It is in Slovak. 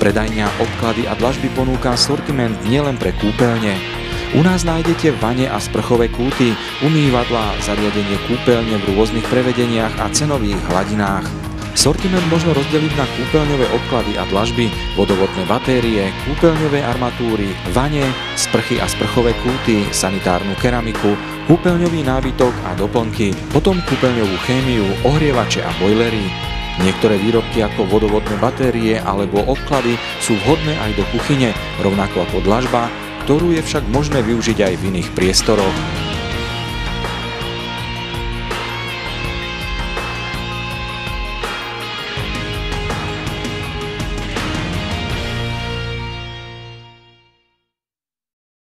Predajňa Obklady a dlažby ponúka sortiment nielen pre kúpeľne. U nás nájdete vane a sprchové kúty, umývadlá, zariadenie kúpeľne v rôznych prevedeniach a cenových hladinách. Sortiment možno rozdeliť na kúpeľňové obklady a dlažby, vodovodné batérie, kúpeľňové armatúry, vane, sprchy a sprchové kúty, sanitárnu keramiku, kúpeľňový nábytok a doplnky, potom kúpeľňovú chémiu, ohrievače a bojlery. Niektoré výrobky ako vodovodné batérie alebo obklady sú vhodné aj do kuchyne, rovnako ako dlažba, ktorú je však možné využiť aj v iných priestoroch.